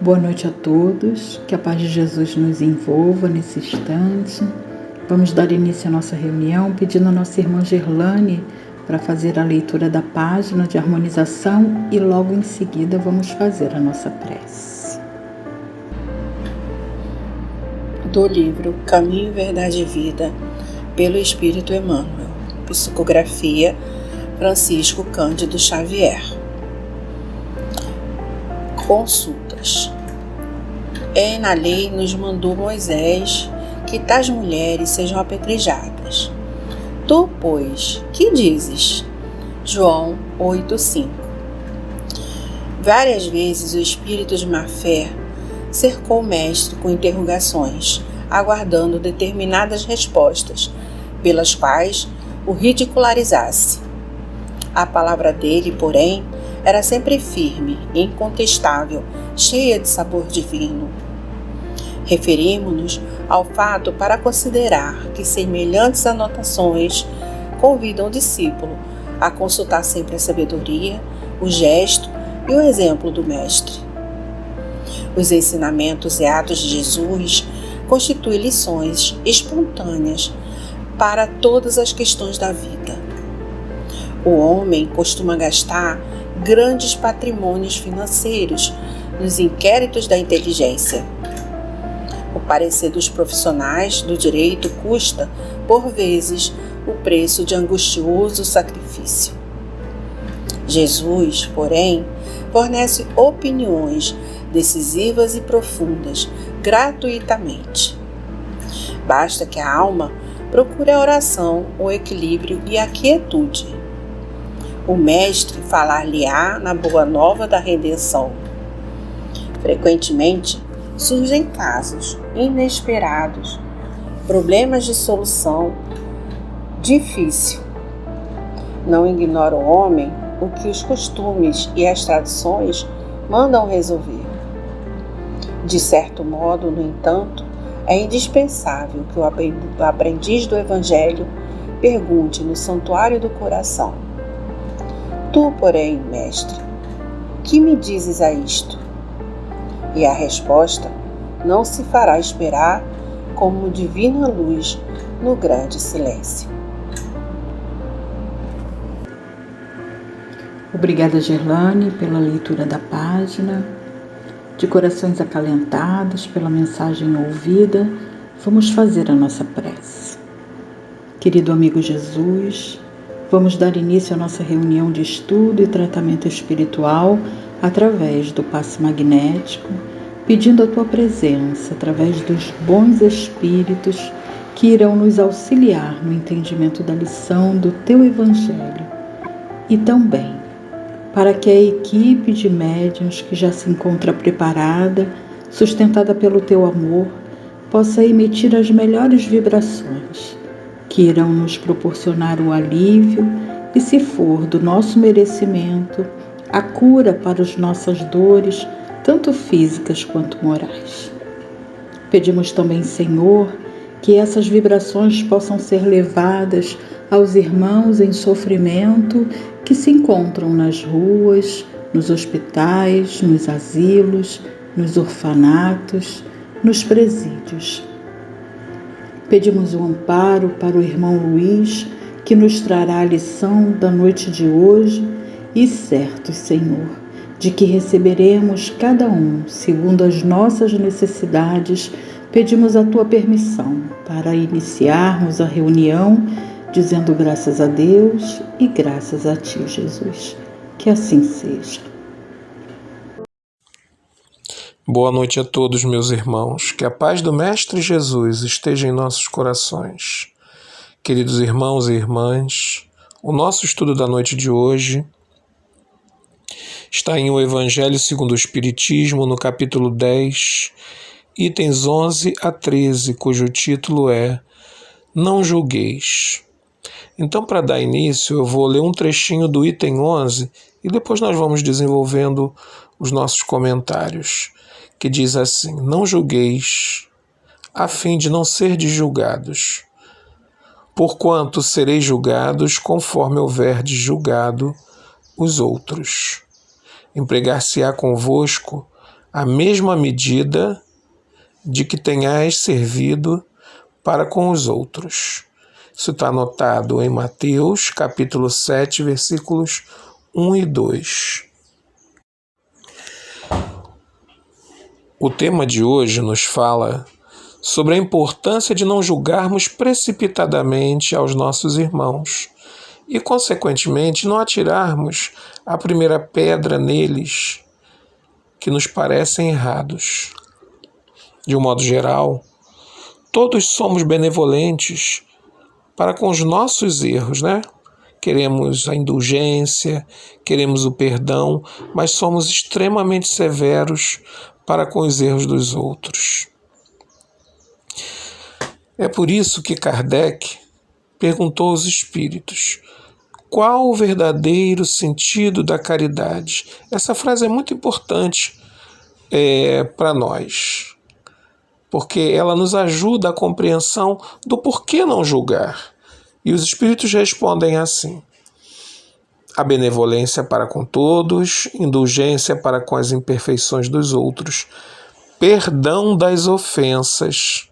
Boa noite a todos, que a paz de Jesus nos envolva nesse instante. Vamos dar início à nossa reunião pedindo a nossa irmã Gerlane para fazer a leitura da página de harmonização e logo em seguida vamos fazer a nossa prece. Do livro Caminho, Verdade e Vida, pelo Espírito Emmanuel, psicografia Francisco Cândido Xavier. Consultas. Na lei nos mandou Moisés que tais mulheres sejam apedrejadas. Tu, pois, que dizes? João 8,5. Várias vezes o espírito de má-fé cercou o mestre com interrogações, aguardando determinadas respostas, pelas quais o ridicularizasse. A palavra dele, porém, era sempre firme, incontestável, cheia de sabor divino. Referimos-nos ao fato para considerar que semelhantes anotações convidam o discípulo a consultar sempre a sabedoria, o gesto e o exemplo do mestre. Os ensinamentos e atos de Jesus constituem lições espontâneas para todas as questões da vida. O homem costuma gastar grandes patrimônios financeiros nos inquéritos da inteligência. O parecer dos profissionais do direito custa, por vezes, o preço de angustioso sacrifício. Jesus, porém, fornece opiniões decisivas e profundas, gratuitamente. Basta que a alma procure a oração, o equilíbrio e a quietude. O mestre falar-lhe-á na boa nova da redenção. Frequentemente surgem casos inesperados, problemas de solução difícil. Não ignora o homem o que os costumes e as tradições mandam resolver. De certo modo, no entanto, é indispensável que o aprendiz do Evangelho pergunte no santuário do coração: Tu, porém, mestre, que me dizes a isto? E a resposta não se fará esperar como divina luz no grande silêncio. Obrigada, Gerlane, pela leitura da página. De corações acalentados pela mensagem ouvida, vamos fazer a nossa prece. Querido amigo Jesus, vamos dar início à nossa reunião de estudo e tratamento espiritual através do passe magnético, pedindo a tua presença através dos bons espíritos que irão nos auxiliar no entendimento da lição do teu Evangelho e também para que a equipe de médiuns que já se encontra preparada, sustentada pelo teu amor, possa emitir as melhores vibrações, que irão nos proporcionar o alívio e, se for do nosso merecimento, a cura para as nossas dores, tanto físicas quanto morais. Pedimos também, Senhor, que essas vibrações possam ser levadas aos irmãos em sofrimento que se encontram nas ruas, nos hospitais, nos asilos, nos orfanatos, nos presídios. Pedimos o amparo para o irmão Luiz, que nos trará a lição da noite de hoje, e certos, Senhor, de que receberemos cada um segundo as nossas necessidades, pedimos a tua permissão para iniciarmos a reunião, dizendo graças a Deus e graças a ti, Jesus. Que assim seja. Boa noite a todos, meus irmãos. Que a paz do Mestre Jesus esteja em nossos corações. Queridos irmãos e irmãs, o nosso estudo da noite de hoje está em O Evangelho segundo o Espiritismo, no capítulo 10, itens 11 a 13, cujo título é Não Julgueis. Então, para dar início, eu vou ler um trechinho do item 11 e depois nós vamos desenvolvendo os nossos comentários, que diz assim: Não julgueis, a fim de não serdes julgados, porquanto sereis julgados conforme houverdes julgado os outros. Empregar-se-á convosco a mesma medida de que tenhais servido para com os outros. Isso está anotado em Mateus, capítulo 7, versículos 1 e 2. O tema de hoje nos fala sobre a importância de não julgarmos precipitadamente aos nossos irmãos e, consequentemente, não atirarmos a primeira pedra neles que nos parecem errados. De um modo geral, todos somos benevolentes para com os nossos erros, né? Queremos a indulgência, queremos o perdão, mas somos extremamente severos para com os erros dos outros. É por isso que Kardec perguntou aos espíritos: qual o verdadeiro sentido da caridade? Essa frase é muito importante para nós, porque ela nos ajuda a compreensão do porquê não julgar. E os espíritos respondem assim: a benevolência para com todos, indulgência para com as imperfeições dos outros, perdão das ofensas.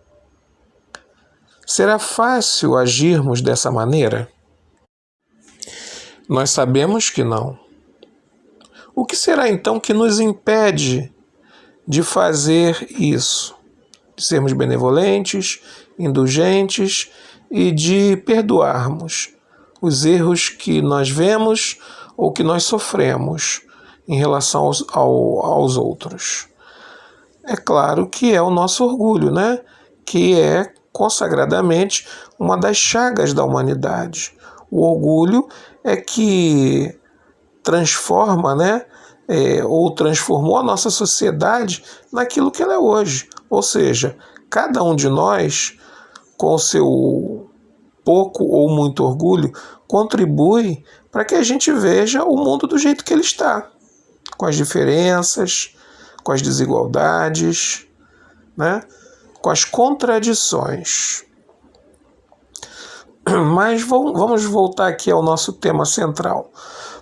Será fácil agirmos dessa maneira? Nós sabemos que não. O que será então que nos impede de fazer isso? De sermos benevolentes, indulgentes e de perdoarmos os erros que nós vemos ou que nós sofremos em relação aos outros. É claro que é o nosso orgulho, né? Que é consagradamente uma das chagas da humanidade. O orgulho é que transforma, né? Ou transformou a nossa sociedade naquilo que ela é hoje. Ou seja, cada um de nós, com o seu pouco ou muito orgulho, contribui para que a gente veja o mundo do jeito que ele está, com as diferenças, com as desigualdades, né? Com as contradições. Mas vamos voltar aqui ao nosso tema central.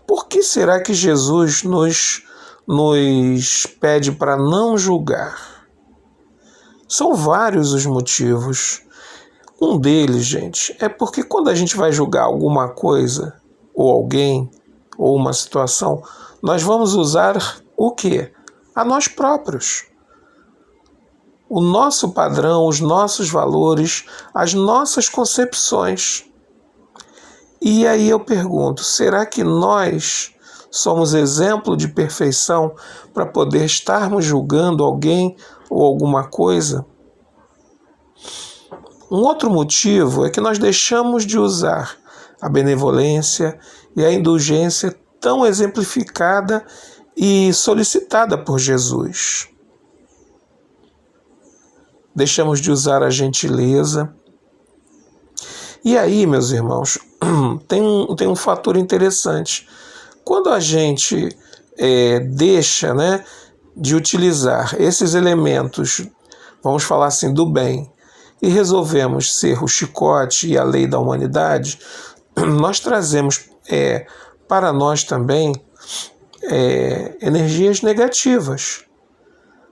Por que será que Jesus nos pede para não julgar? São vários os motivos. Um deles, gente, é porque quando a gente vai julgar alguma coisa, ou alguém, ou uma situação, nós vamos usar o quê? A nós próprios. O nosso padrão, os nossos valores, as nossas concepções. E aí eu pergunto, será que nós somos exemplo de perfeição para poder estarmos julgando alguém ou alguma coisa? Um outro motivo é que nós deixamos de usar a benevolência e a indulgência tão exemplificada e solicitada por Jesus. Deixamos de usar a gentileza. E aí, meus irmãos, tem um fator interessante. Quando a gente deixa, né, de utilizar esses elementos, vamos falar assim, do bem, e resolvemos ser o chicote e a lei da humanidade, nós trazemos para nós também energias negativas.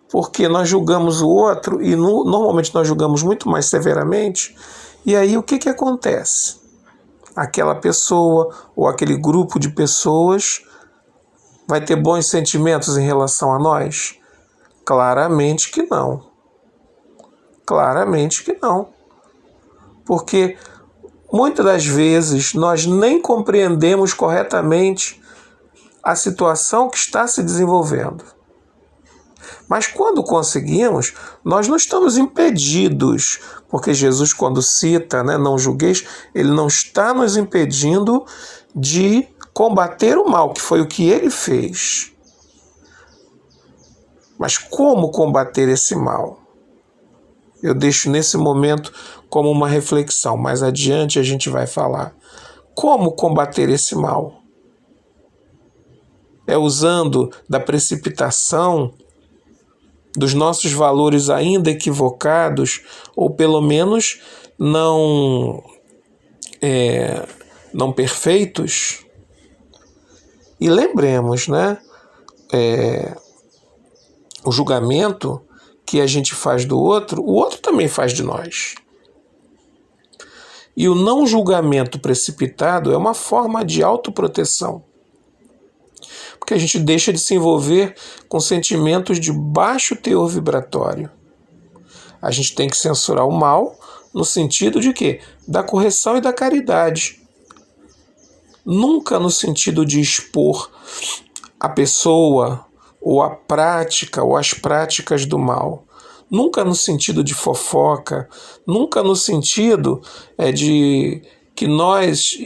Porque nós julgamos o outro e normalmente nós julgamos muito mais severamente. E aí o que acontece? Aquela pessoa ou aquele grupo de pessoas vai ter bons sentimentos em relação a nós? Claramente que não. Claramente que não. Porque muitas das vezes nós nem compreendemos corretamente a situação que está se desenvolvendo. Mas quando conseguimos, nós não estamos impedidos, porque Jesus, quando cita, né, não julgueis, ele não está nos impedindo de combater o mal, que foi o que ele fez. Mas como combater esse mal? Eu deixo nesse momento como uma reflexão. Mais adiante a gente vai falar. Como combater esse mal? É usando da precipitação, dos nossos valores ainda equivocados, ou pelo menos não perfeitos? E lembremos, né? o julgamento que a gente faz do outro, o outro também faz de nós. E o não julgamento precipitado é uma forma de autoproteção, porque a gente deixa de se envolver com sentimentos de baixo teor vibratório. A gente tem que censurar o mal no sentido de quê? Da correção e da caridade. Nunca no sentido de expor a pessoa ou a prática ou as práticas do mal. Nunca no sentido de fofoca, nunca no sentido de que nós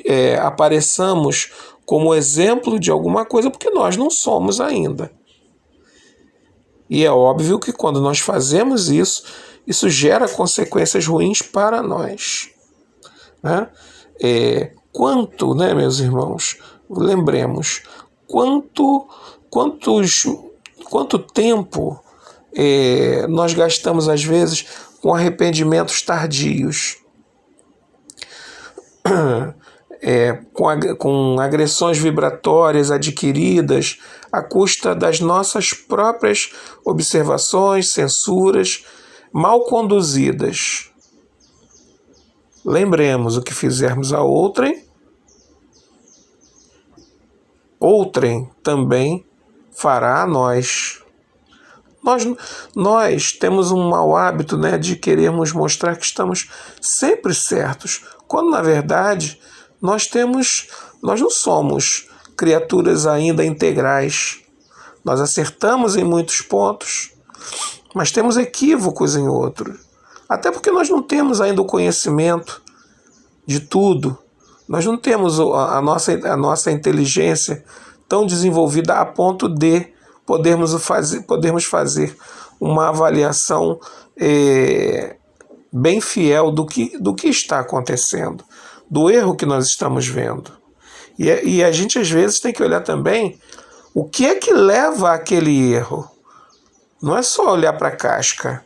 apareçamos como exemplo de alguma coisa, porque nós não somos ainda. E é óbvio que quando nós fazemos isso, isso gera consequências ruins para nós. Né? Quanto, né, meus irmãos, lembremos, quanto tempo nós gastamos, às vezes, com arrependimentos tardios, com agressões vibratórias adquiridas à custa das nossas próprias observações, censuras, mal conduzidas. Lembremos, o que fizermos a outrem também fará a nós. Nós temos um mau hábito, né, de querermos mostrar que estamos sempre certos, quando na verdade nós não somos criaturas ainda integrais. Nós acertamos em muitos pontos, mas temos equívocos em outros. Até porque nós não temos ainda o conhecimento de tudo. Nós não temos a nossa inteligência tão desenvolvida a ponto de podermos fazer uma avaliação bem fiel do que está acontecendo, do erro que nós estamos vendo. E a gente, às vezes, tem que olhar também o que é que leva àquele erro. Não é só olhar para a casca,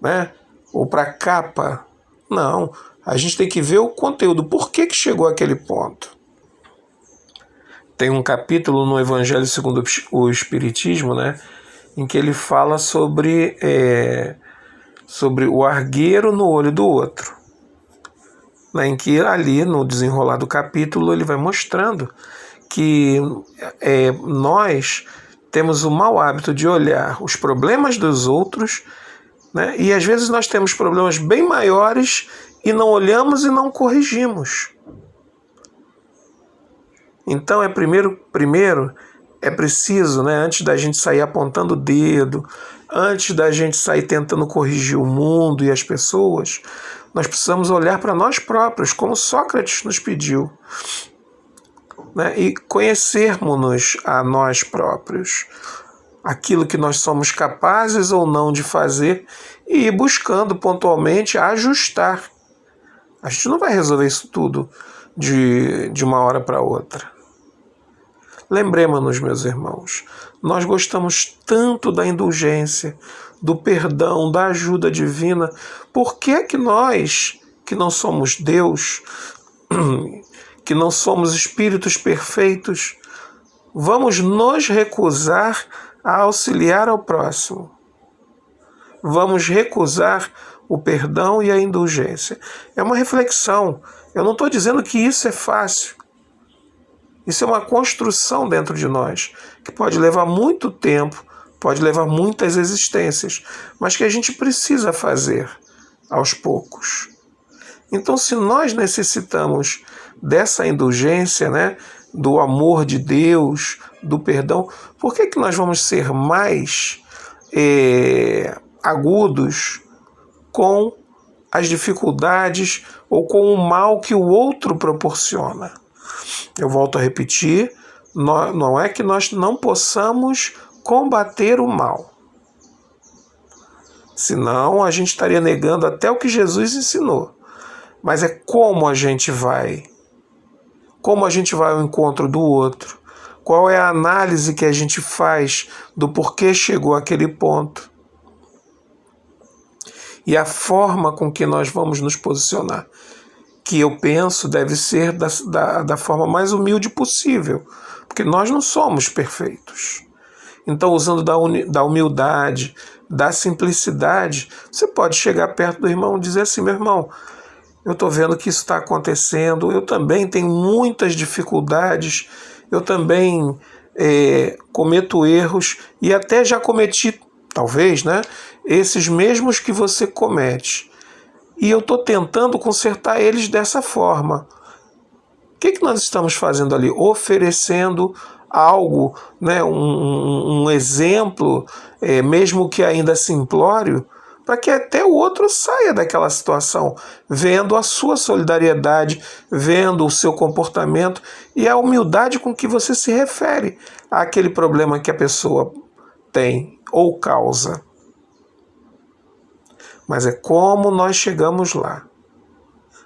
né? Ou para a capa. Não, a gente tem que ver o conteúdo, por que chegou àquele ponto. Tem um capítulo no Evangelho segundo o Espiritismo, né, em que ele fala sobre o argueiro no olho do outro. Né, em que ali, no desenrolar do capítulo, ele vai mostrando que nós temos o mau hábito de olhar os problemas dos outros, né, e às vezes nós temos problemas bem maiores e não olhamos e não corrigimos. Então primeiro é preciso, né, antes da gente sair apontando o dedo, antes da gente sair tentando corrigir o mundo e as pessoas, nós precisamos olhar para nós próprios, como Sócrates nos pediu, né, e conhecermos-nos a nós próprios, aquilo que nós somos capazes ou não de fazer, e ir buscando pontualmente ajustar. A gente não vai resolver isso tudo de uma hora para outra. Lembremos-nos, meus irmãos, nós gostamos tanto da indulgência, do perdão, da ajuda divina. Por que é que nós, que não somos Deus, que não somos espíritos perfeitos, vamos nos recusar a auxiliar ao próximo? Vamos recusar o perdão e a indulgência. É uma reflexão. Eu não estou dizendo que isso é fácil. Isso é uma construção dentro de nós, que pode levar muito tempo, pode levar muitas existências, mas que a gente precisa fazer aos poucos. Então, se nós necessitamos dessa indulgência, né, do amor de Deus, do perdão, por que nós vamos ser mais agudos com as dificuldades ou com o mal que o outro proporciona? Eu volto a repetir, não é que nós não possamos combater o mal. Senão a gente estaria negando até o que Jesus ensinou. Mas é como a gente vai ao encontro do outro, qual é a análise que a gente faz do porquê chegou àquele ponto. E a forma com que nós vamos nos posicionar, que eu penso deve ser da forma mais humilde possível, porque nós não somos perfeitos. Então, usando da humildade, da simplicidade, você pode chegar perto do irmão e dizer assim: meu irmão, eu estou vendo que isso está acontecendo, eu também tenho muitas dificuldades, eu também cometo erros e até já cometi, talvez, né, esses mesmos que você comete. E eu estou tentando consertar eles dessa forma. O que nós estamos fazendo ali? Oferecendo algo, né, um exemplo, mesmo que ainda simplório, para que até o outro saia daquela situação, vendo a sua solidariedade, vendo o seu comportamento e a humildade com que você se refere àquele problema que a pessoa tem ou causa. Mas é como nós chegamos lá.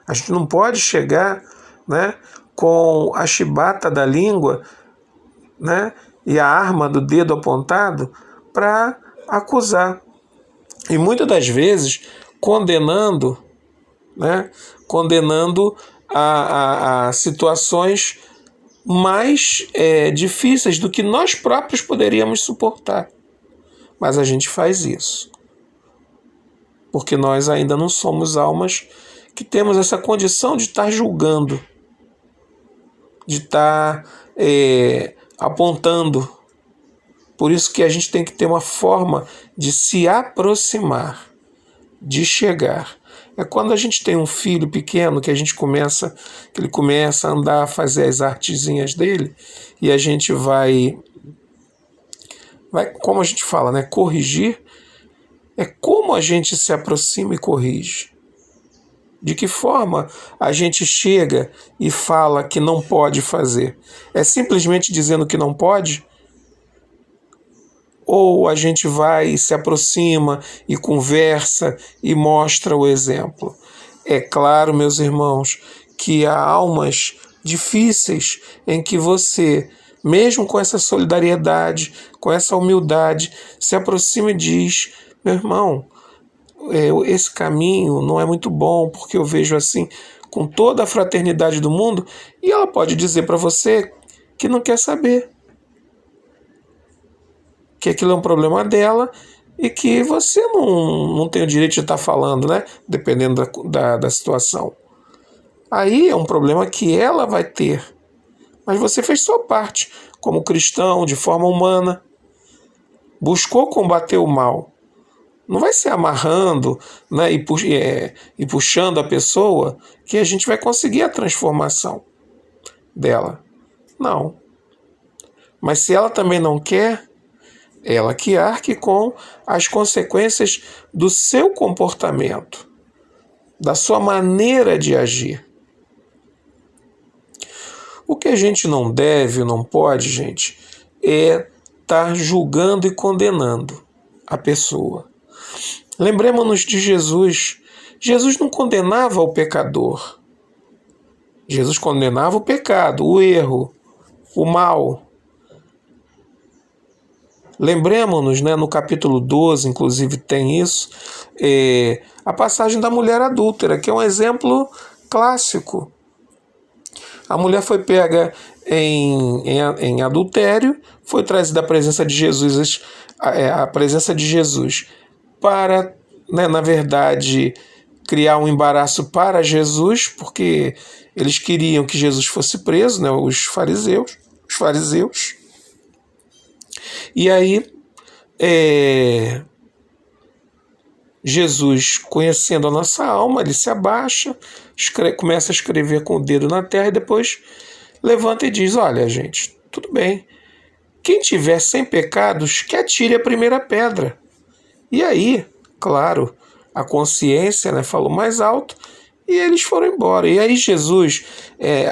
A gente não pode chegar, né, com a chibata da língua, né, e a arma do dedo apontado para acusar. E muitas das vezes condenando, né, condenando a situações mais difíceis do que nós próprios poderíamos suportar. Mas a gente faz isso porque nós ainda não somos almas que temos essa condição de estar julgando, de estar apontando. Por isso que a gente tem que ter uma forma de se aproximar, de chegar. É quando a gente tem um filho pequeno que ele começa a andar, a fazer as artezinhas dele, e a gente vai, como a gente fala, né, corrigir. É como a gente se aproxima e corrige. De que forma a gente chega e fala que não pode fazer? É simplesmente dizendo que não pode? Ou a gente vai e se aproxima e conversa e mostra o exemplo? É claro, meus irmãos, que há almas difíceis em que você, mesmo com essa solidariedade, com essa humildade, se aproxima e diz: meu irmão, esse caminho não é muito bom, porque eu vejo assim, com toda a fraternidade do mundo, e ela pode dizer para você que não quer saber, que aquilo é um problema dela e que você não tem o direito de estar falando, né? Dependendo da situação. Aí é um problema que ela vai ter, mas você fez sua parte, como cristão, de forma humana, buscou combater o mal. Não vai ser amarrando, né, e puxando a pessoa que a gente vai conseguir a transformação dela. Não. Mas se ela também não quer, ela que arque com as consequências do seu comportamento, da sua maneira de agir. O que a gente não deve, não pode, gente, é estar julgando e condenando a pessoa. Lembremos-nos de Jesus. Jesus não condenava o pecador. Jesus condenava o pecado, o erro, o mal. Lembremos-nos, né, no capítulo 12, inclusive tem isso, a passagem da mulher adúltera, que é um exemplo clássico. A mulher foi pega em adultério, foi trazida à presença de Jesus, a presença de Jesus para, né, na verdade, criar um embaraço para Jesus, porque eles queriam que Jesus fosse preso, né, os fariseus. E aí, Jesus, conhecendo a nossa alma, ele se abaixa, começa a escrever com o dedo na terra e depois levanta e diz: olha, gente, tudo bem, quem tiver sem pecados, que atire a primeira pedra. E aí, claro, a consciência, né, falou mais alto e eles foram embora. E aí Jesus,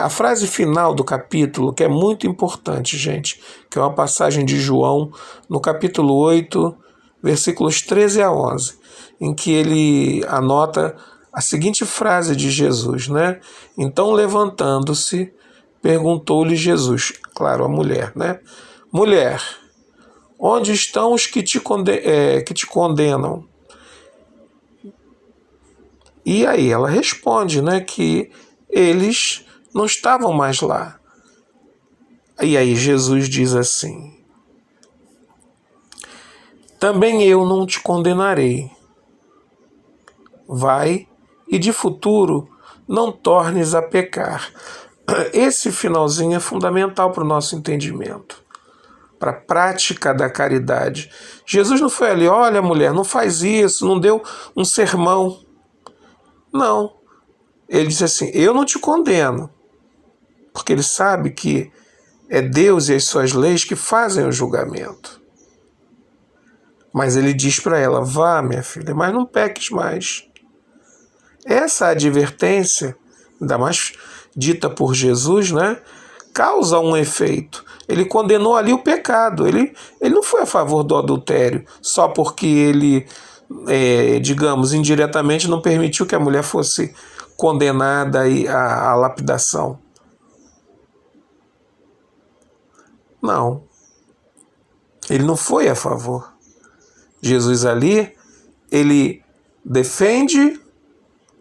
a frase final do capítulo, que é muito importante, gente, que é uma passagem de João, no capítulo 8, versículos 13 a 11, em que ele anota a seguinte frase de Jesus, né? Então, levantando-se, perguntou-lhe Jesus, claro, a mulher, né? Mulher, onde estão os que te condenam? E aí ela responde, né, que eles não estavam mais lá. E aí Jesus diz assim: também eu não te condenarei. Vai e de futuro não tornes a pecar. Esse finalzinho é fundamental para o nosso entendimento, para a prática da caridade. Jesus não foi ali, olha mulher, não faz isso, não deu um sermão. Não. Ele disse assim, eu não te condeno, porque ele sabe que é Deus e as suas leis que fazem o julgamento. Mas ele diz para ela, vá minha filha, mas não peques mais. Essa advertência, ainda mais dita por Jesus, né, causa um efeito. Ele condenou ali o pecado. Ele não foi a favor do adultério, só porque ele, digamos, indiretamente não permitiu que a mulher fosse condenada à lapidação. Não. Ele não foi a favor. Jesus ali, ele defende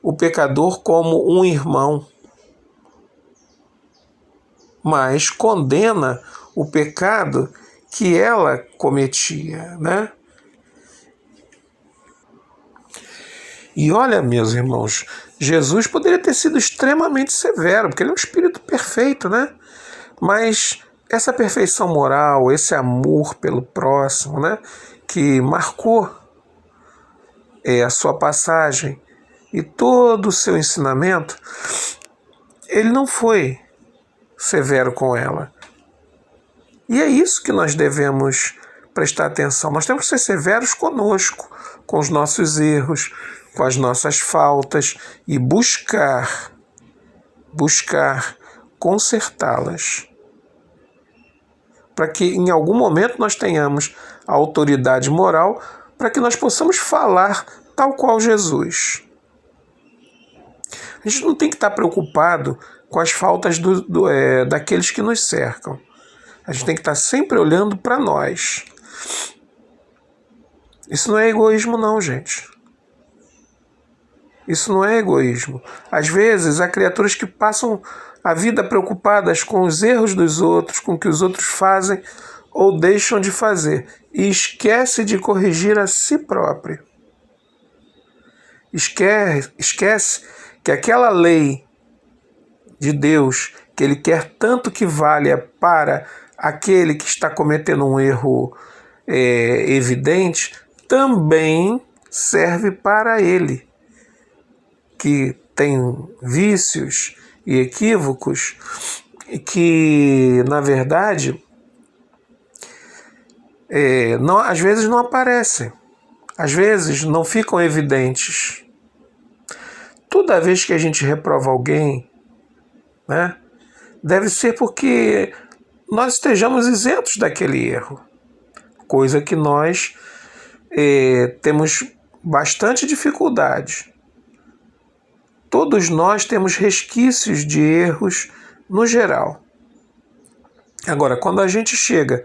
o pecador como um irmão, mas condena o pecado que ela cometia, né? E olha, meus irmãos, Jesus poderia ter sido extremamente severo, porque ele é um espírito perfeito, né? Mas essa perfeição moral, esse amor pelo próximo, né, que marcou a sua passagem e todo o seu ensinamento, ele não foi severo com ela. E é isso que nós devemos prestar atenção. Nós temos que ser severos conosco, com os nossos erros, com as nossas faltas e buscar consertá-las, para que em algum momento nós tenhamos a autoridade moral para que nós possamos falar tal qual Jesus. A gente não tem que estar preocupado com as faltas daqueles que nos cercam. A gente tem que estar sempre olhando para nós. Isso não é egoísmo não, gente. Isso não é egoísmo. Às vezes, há criaturas que passam a vida preocupadas com os erros dos outros, com o que os outros fazem ou deixam de fazer, e esquece de corrigir a si próprio. Esquece que aquela lei de Deus, que Ele quer tanto que valha para aquele que está cometendo um erro evidente, também serve para ele, que tem vícios e equívocos e que, na verdade, às vezes não aparecem, às vezes não ficam evidentes. Toda vez que a gente reprova alguém, né, deve ser porque nós estejamos isentos daquele erro, coisa que nós temos bastante dificuldade. Todos nós temos resquícios de erros no geral. Agora, quando a gente chega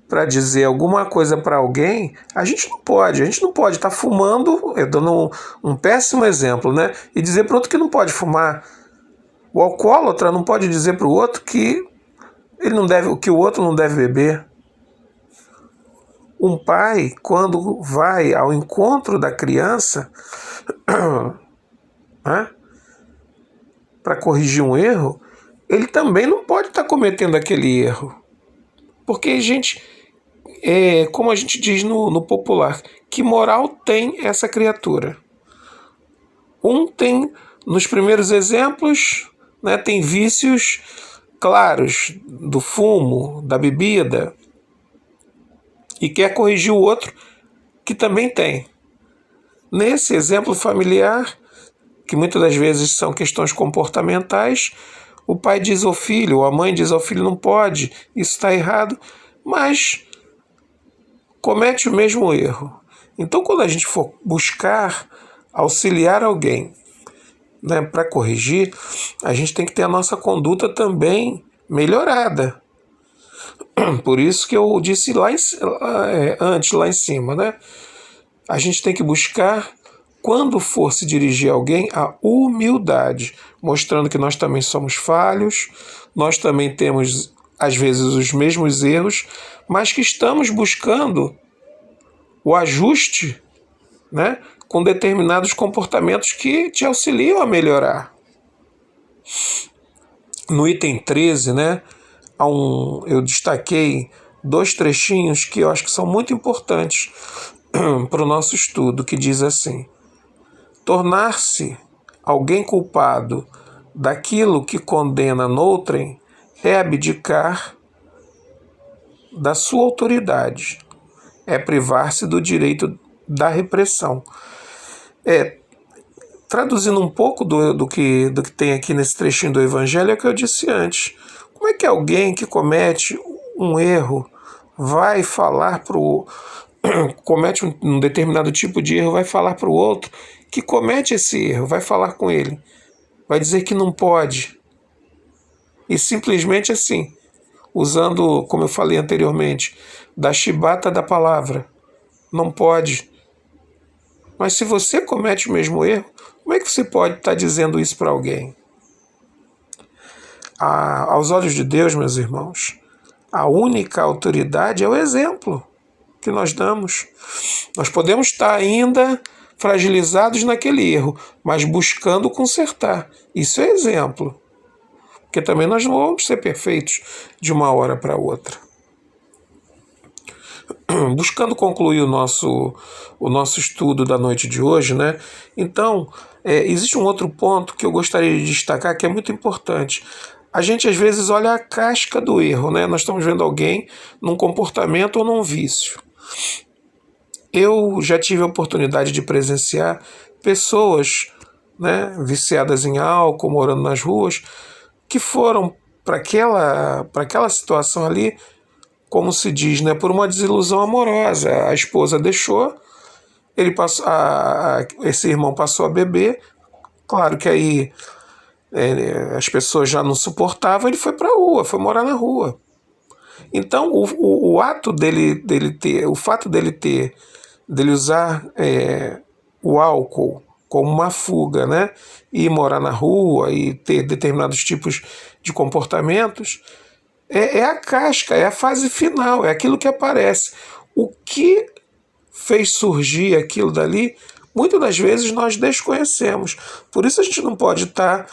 para dizer alguma coisa para alguém, a gente não pode estar fumando, dando um péssimo exemplo, né? E dizer para o outro que não pode fumar. O alcoólatra não pode dizer para o outro que o outro não deve beber. Um pai, quando vai ao encontro da criança, né, para corrigir um erro, ele também não pode estar cometendo aquele erro. Porque, gente, como a gente diz no popular, que moral tem essa criatura? Tem, nos primeiros exemplos, né, tem vícios claros do fumo, da bebida, e quer corrigir o outro que também tem. Nesse exemplo familiar, que muitas das vezes são questões comportamentais, o pai diz ao filho, ou a mãe diz ao filho, não pode, isso está errado, mas comete o mesmo erro. Então, quando a gente for buscar auxiliar alguém, né, para corrigir, a gente tem que ter a nossa conduta também melhorada. Por isso que eu disse antes, lá em cima, né? A gente tem que buscar, quando for se dirigir a alguém, a humildade, mostrando que nós também somos falhos, nós também temos, às vezes, os mesmos erros, mas que estamos buscando o ajuste, né, com determinados comportamentos que te auxiliam a melhorar. No item 13, né, eu destaquei 2 trechinhos que eu acho que são muito importantes para o nosso estudo, que diz assim: tornar-se alguém culpado daquilo que condena noutrem é abdicar da sua autoridade, é privar-se do direito da repressão. Traduzindo um pouco do que tem aqui nesse trechinho do Evangelho, é o que eu disse antes. Como é que alguém que comete um erro vai falar comete um determinado tipo de erro, vai falar para o outro que comete esse erro, vai falar com ele, vai dizer que não pode, e simplesmente assim, usando, como eu falei anteriormente, da chibata da palavra, não pode. Mas se você comete o mesmo erro, como é que você pode estar dizendo isso para alguém? Aos olhos de Deus, meus irmãos, a única autoridade é o exemplo que nós damos. Nós podemos estar ainda fragilizados naquele erro, mas buscando consertar. Isso é exemplo. Porque também nós não vamos ser perfeitos de uma hora para outra. Buscando concluir o nosso estudo da noite de hoje, né? Então, existe um outro ponto que eu gostaria de destacar que é muito importante. A gente às vezes olha a casca do erro, né? Nós estamos vendo alguém num comportamento ou num vício. Eu já tive a oportunidade de presenciar pessoas, né, viciadas em álcool, morando nas ruas, que foram para aquela situação ali, como se diz, né, por uma desilusão amorosa. A esposa deixou, esse irmão passou a beber, claro que aí as pessoas já não suportavam, ele foi para a rua, foi morar na rua. Então o ato dele usar o álcool como uma fuga, né, e morar na rua e ter determinados tipos de comportamentos, é a casca, é a fase final, é aquilo que aparece. O que fez surgir aquilo dali, muitas das vezes nós desconhecemos. Por isso a gente não pode estar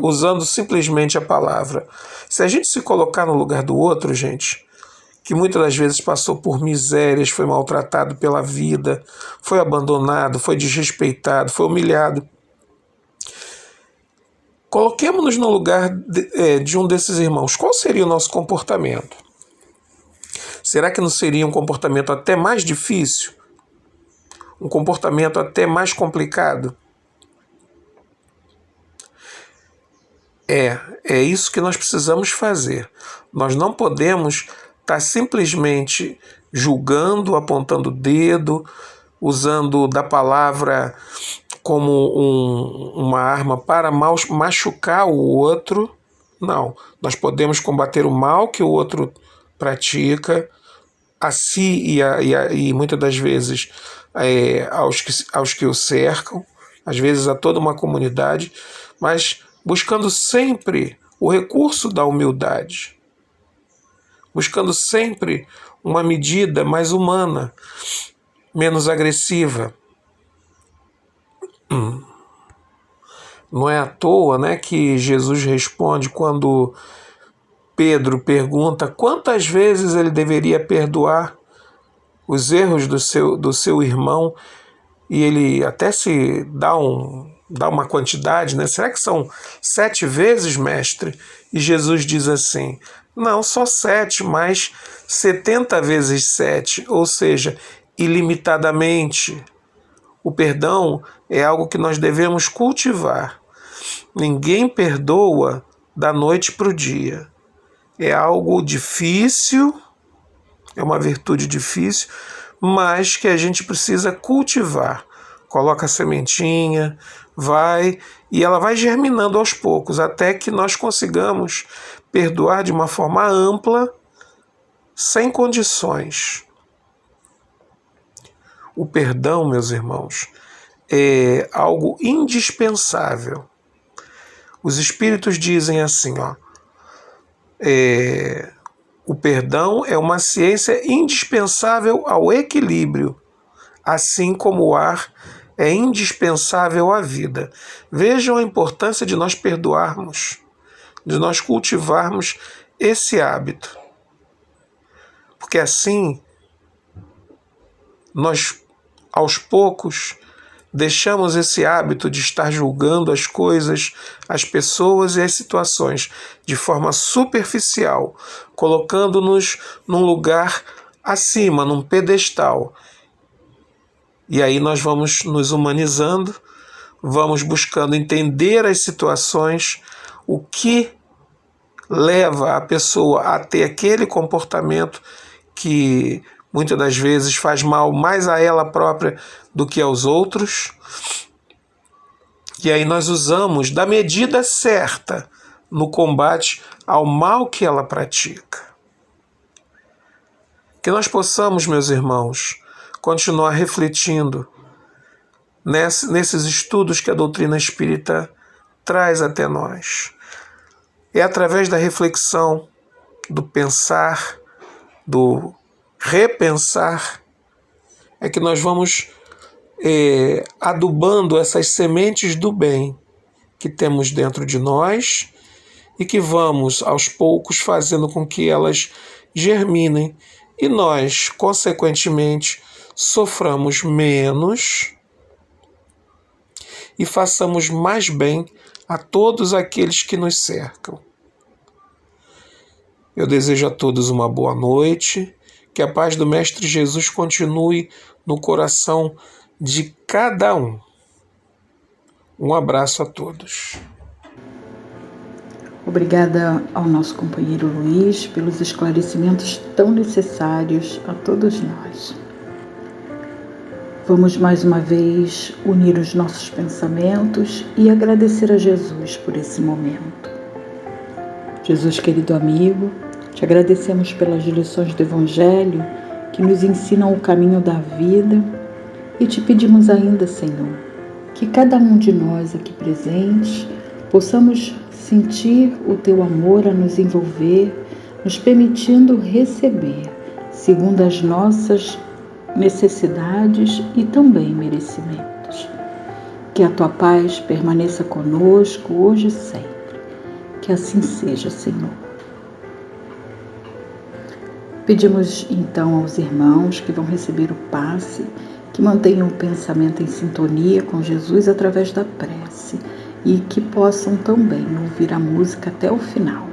usando simplesmente a palavra. Se a gente se colocar no lugar do outro, gente, que muitas das vezes passou por misérias, foi maltratado pela vida, foi abandonado, foi desrespeitado, foi humilhado. Coloquemos-nos no lugar de um desses irmãos. Qual seria o nosso comportamento? Será que não seria um comportamento até mais difícil? Um comportamento até mais complicado? É isso que nós precisamos fazer. Nós não podemos estar simplesmente julgando, apontando o dedo, usando da palavra como uma arma para machucar o outro. Não, nós podemos combater o mal que o outro pratica a si e muitas das vezes aos que o cercam, às vezes a toda uma comunidade, mas buscando sempre o recurso da humildade, buscando sempre uma medida mais humana, menos agressiva. Não é à toa, né, que Jesus responde quando Pedro pergunta quantas vezes ele deveria perdoar os erros do seu irmão, e ele até se dá uma quantidade, né? Será que são 7 vezes, mestre? E Jesus diz assim: não, só 7, mas 70 vezes 7, ou seja, ilimitadamente. O perdão é algo que nós devemos cultivar. Ninguém perdoa da noite para o dia. É algo difícil, é uma virtude difícil, mas que a gente precisa cultivar. Coloca a sementinha, e ela vai germinando aos poucos, até que nós consigamos perdoar de uma forma ampla, sem condições. O perdão, meus irmãos, é algo indispensável. Os espíritos dizem assim, o perdão é uma ciência indispensável ao equilíbrio, assim como o ar é indispensável à vida. Vejam a importância de nós perdoarmos, de nós cultivarmos esse hábito. Porque assim, nós, aos poucos, deixamos esse hábito de estar julgando as coisas, as pessoas e as situações de forma superficial, colocando-nos num lugar acima, num pedestal. E aí nós vamos nos humanizando, vamos buscando entender as situações, o que leva a pessoa a ter aquele comportamento que muitas das vezes faz mal mais a ela própria do que aos outros. E aí nós usamos da medida certa no combate ao mal que ela pratica. Que nós possamos, meus irmãos, continuar refletindo nesses estudos que a doutrina espírita traz até nós. É através da reflexão, do pensar, do repensar, é que nós vamos adubando essas sementes do bem que temos dentro de nós e que vamos, aos poucos, fazendo com que elas germinem e nós, consequentemente, soframos menos e façamos mais bem a todos aqueles que nos cercam. Eu desejo a todos uma boa noite, que a paz do Mestre Jesus continue no coração de cada um. Um abraço a todos. Obrigada ao nosso companheiro Luiz pelos esclarecimentos tão necessários a todos nós. Vamos mais uma vez unir os nossos pensamentos e agradecer a Jesus por esse momento. Jesus, querido amigo, te agradecemos pelas lições do Evangelho que nos ensinam o caminho da vida e te pedimos ainda, Senhor, que cada um de nós aqui presentes possamos sentir o teu amor a nos envolver, nos permitindo receber, segundo as nossas necessidades e também merecimentos. Que a tua paz permaneça conosco hoje e sempre. Que assim seja, Senhor. Pedimos então aos irmãos que vão receber o passe, que mantenham o pensamento em sintonia com Jesus através da prece e que possam também ouvir a música até o final.